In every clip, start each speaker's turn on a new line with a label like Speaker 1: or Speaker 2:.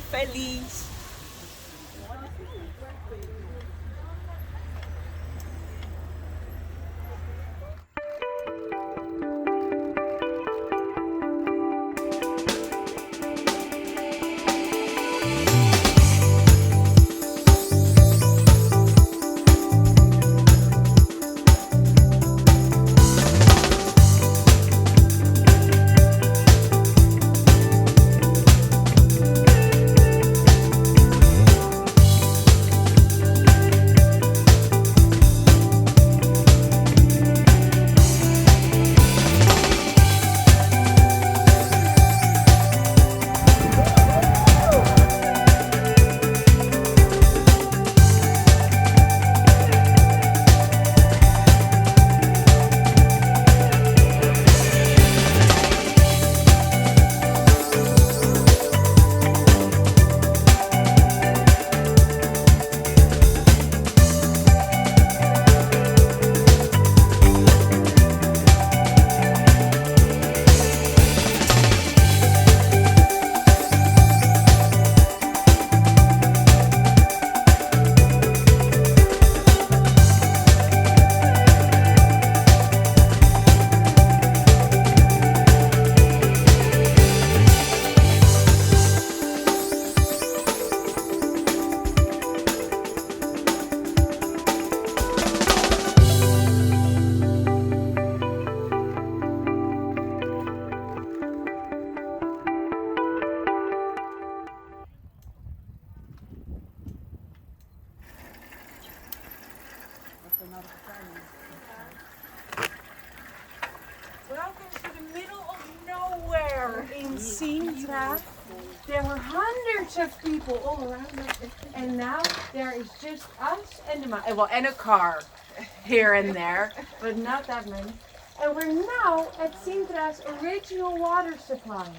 Speaker 1: feliz. Welcome to the middle of nowhere in Sintra. There were hundreds of people all around us, and now there is just us and and a car here and there, but not that many. And we're now at Sintra's original water supply.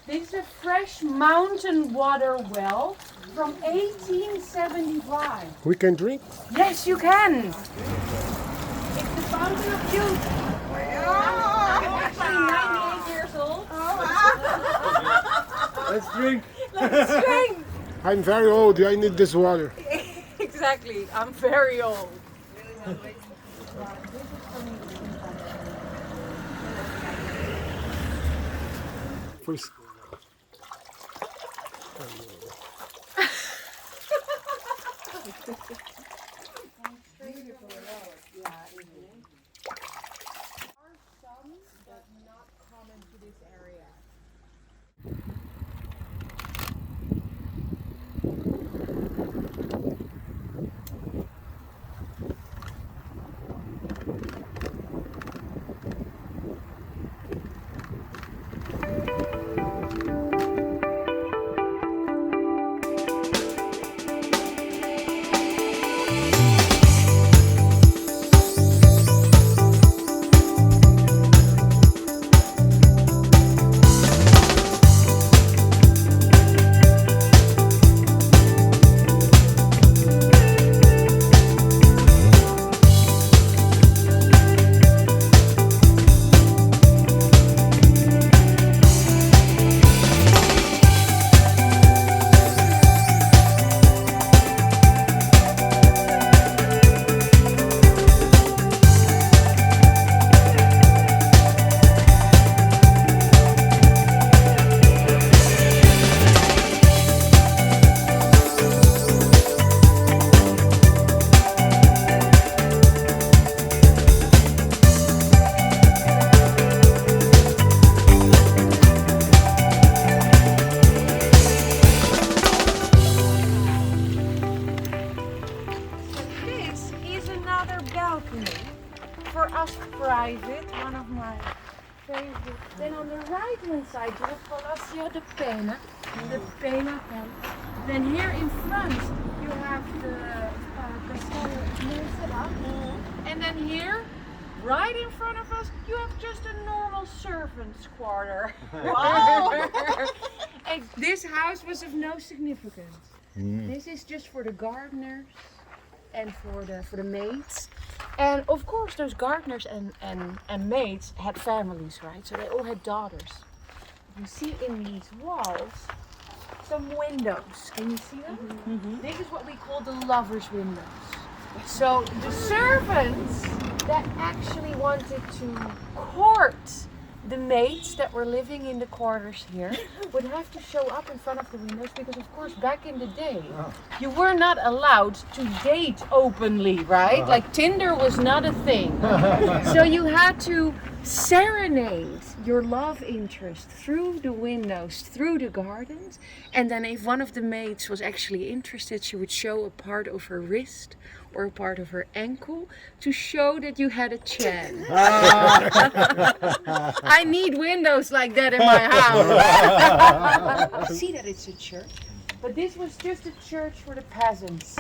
Speaker 1: This is a fresh mountain water well from 1875.
Speaker 2: We can drink?
Speaker 1: Yes, you can. It's the fountain of youth. I'm actually 98 years old.
Speaker 2: Let's drink.
Speaker 1: Let's drink.
Speaker 2: I'm very old. I need this water.
Speaker 1: Exactly. I'm very old.
Speaker 2: First. For us private, one of my favorites. Then on the right hand side you have Palacio de Pena, the Pena Palace. Then here in front you have the Cascais, and then here, right in front of us, you have just a normal servant's quarter. Wow! And this house was of no significance. This is just for the gardeners and for the maids. And of course those gardeners and maids had families, right? So they all had daughters. You see in these walls, some windows. Can you see them? This is what we call the lovers' windows. So the servants that actually wanted to court the maids that were living in the quarters here would have to show up in front of the windows because, of course, back in the day, you were not allowed to date openly, right? Like Tinder was not a thing. So you had to serenade your love interest through the windows, through the gardens, and then if one of the maids was actually interested, she would show a part of her wrist or a part of her ankle to show that you had a chance. I need windows like that in my house. See that it's a church, but this was just a church for the peasants.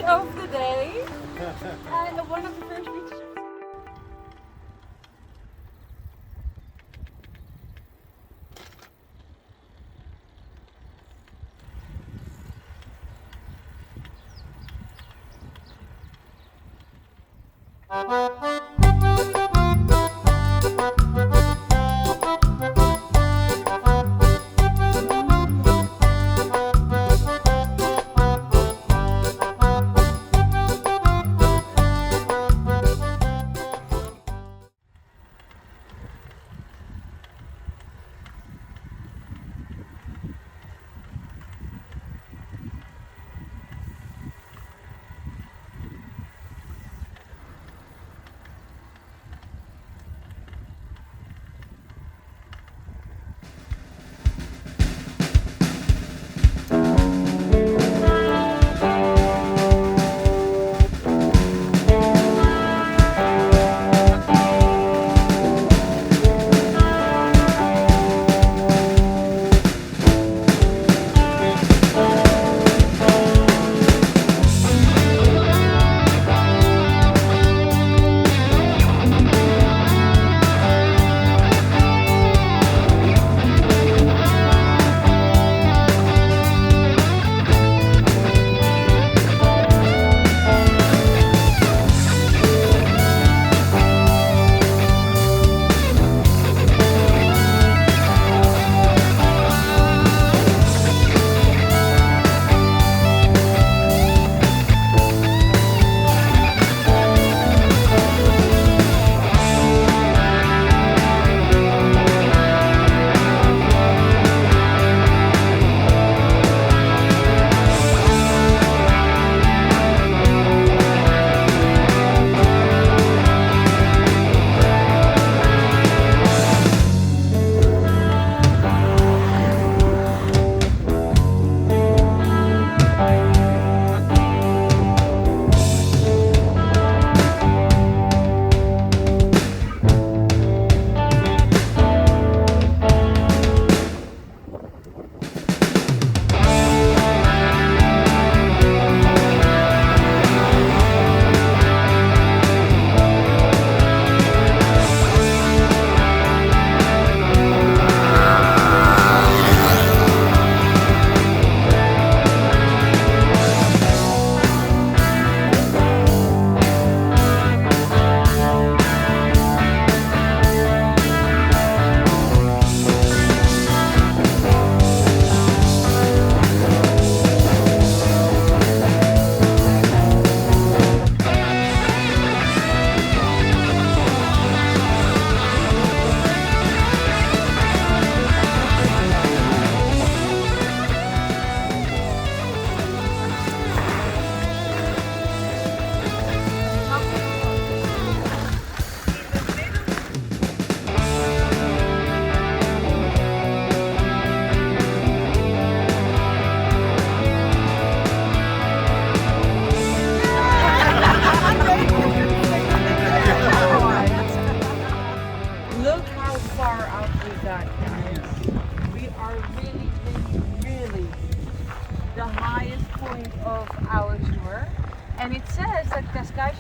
Speaker 2: Of the day, one of the first beaches.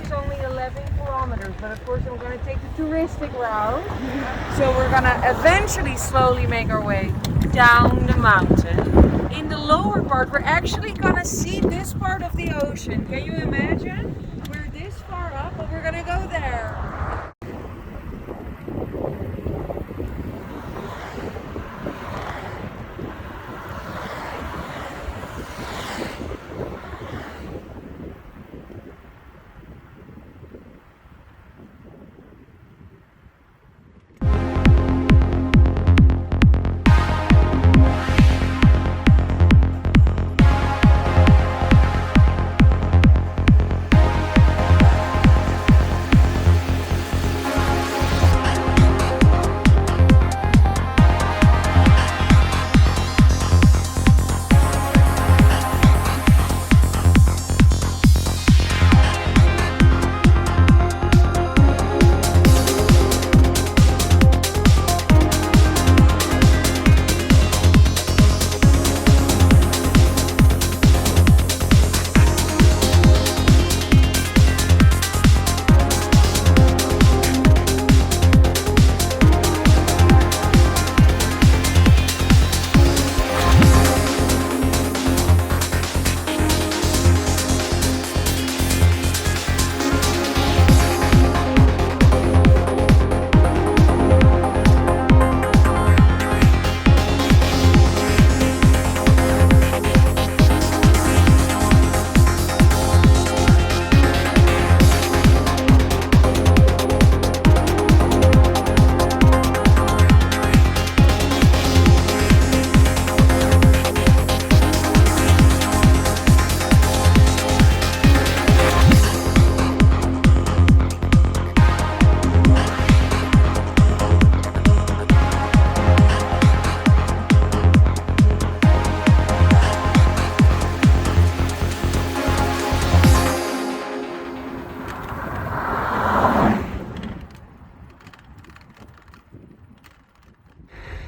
Speaker 1: is only 11 kilometers, but of course I'm going to take the touristic route. So we're going to eventually slowly make our way down the mountain. In the lower part, we're actually going to see this part of the ocean. Can you imagine? We're this far up, but we're going to go there.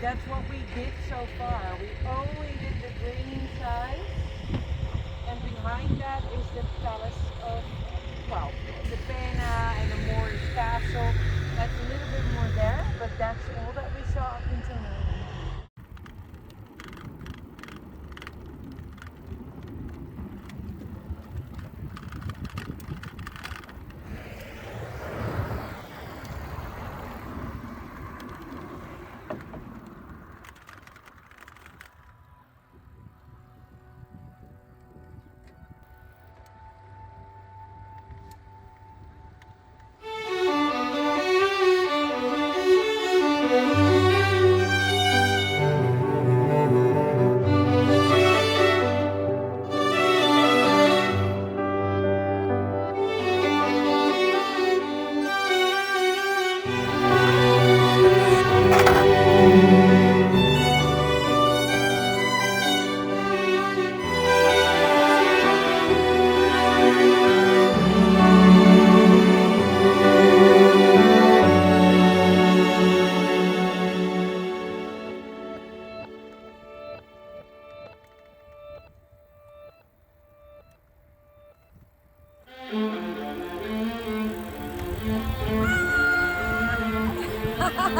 Speaker 1: That's what we did so far. We only did the green side, and behind that is the palace of, well, the Pena and the Moorish castle. That's a little bit more there, but that's all that we saw up until now.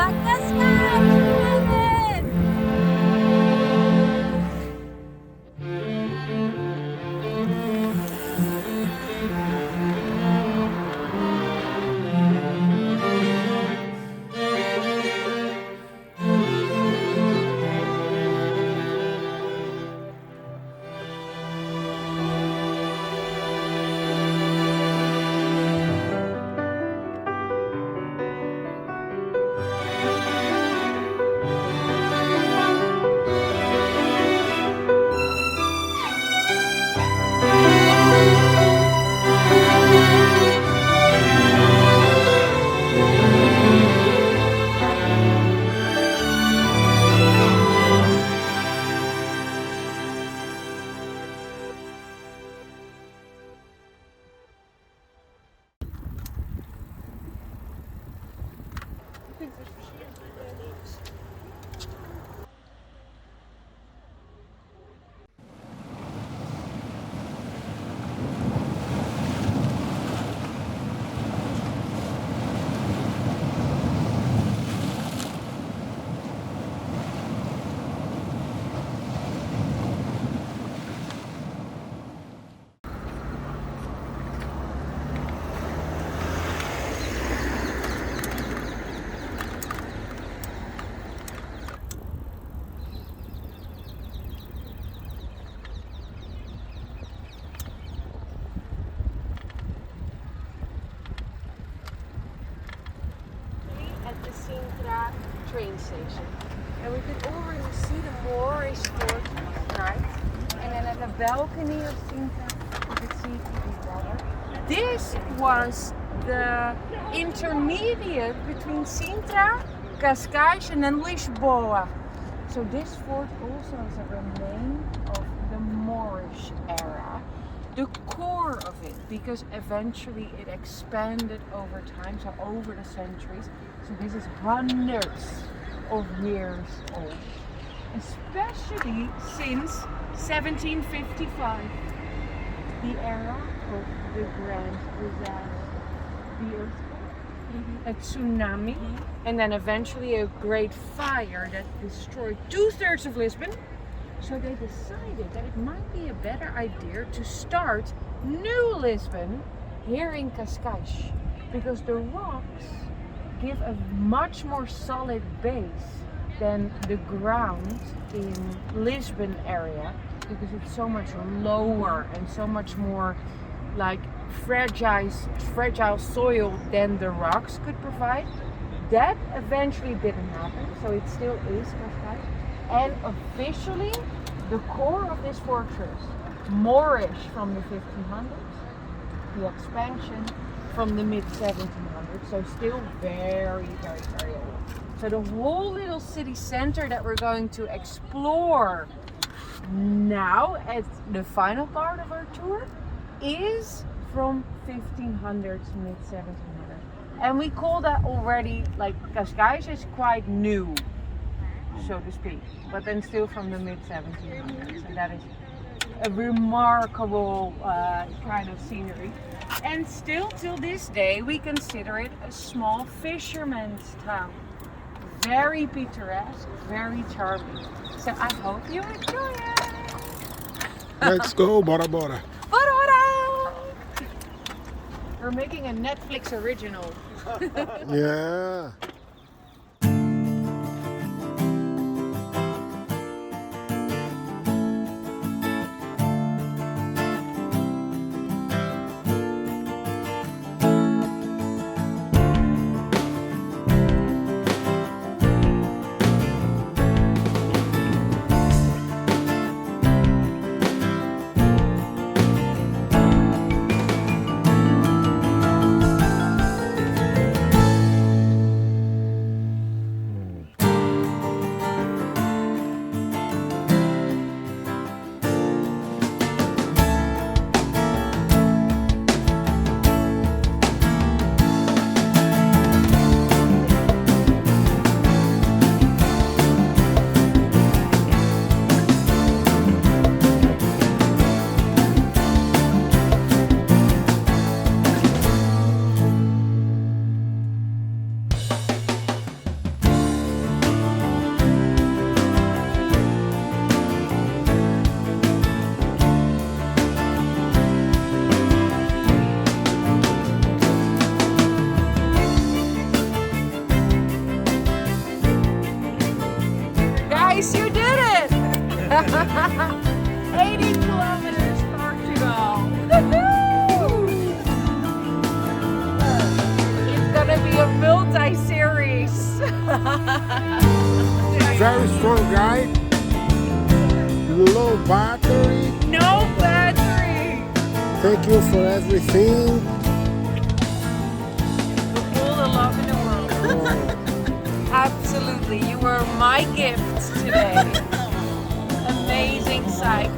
Speaker 1: Cascais!
Speaker 2: Sintra train station. And we can already see the Moorish fortress, right? And then at the balcony of Sintra, you can see it even better. This was the intermediate between Sintra, Cascais, and then Lisboa. So this fort also is a remain of the Moorish era. The core of it, because eventually it expanded over time, so over the centuries. So this is hundreds of years old, especially since 1755, the era of the Grand Disaster, the earthquake, a tsunami, and then eventually a great fire that destroyed 2/3 of Lisbon. So they decided that it might be a better idea to start New Lisbon here in Cascais, because the rocks give a much more solid base than the ground in Lisbon area, because it's so much lower and so much more like fragile soil than the rocks could provide. That eventually didn't happen, so it still is Cascais. And officially, the core of this fortress, Moorish from the 1500s, the expansion from the mid-1700s, so still very, very, very old. So the whole little city center that we're going to explore now at the final part of our tour is from 1500s, mid-1700s. And we call that already, like, Cascais is quite new, so to speak, but then still from the mid-1700s, and that is a remarkable kind of scenery. And still till this day we consider it a small fisherman's town. Very picturesque, very charming. So I hope you enjoy it.
Speaker 3: Let's go, bora bora.
Speaker 2: Bora! We're making a Netflix original.
Speaker 3: Yeah.
Speaker 2: Guys, you did it! 80 kilometers Portugal. Woohoo! It's gonna be a multi-series.
Speaker 3: Very strong guy. Low battery.
Speaker 2: No battery.
Speaker 3: Thank you for everything.
Speaker 2: With all the love in the world. Absolutely, you were my gift today. Amazing cycle.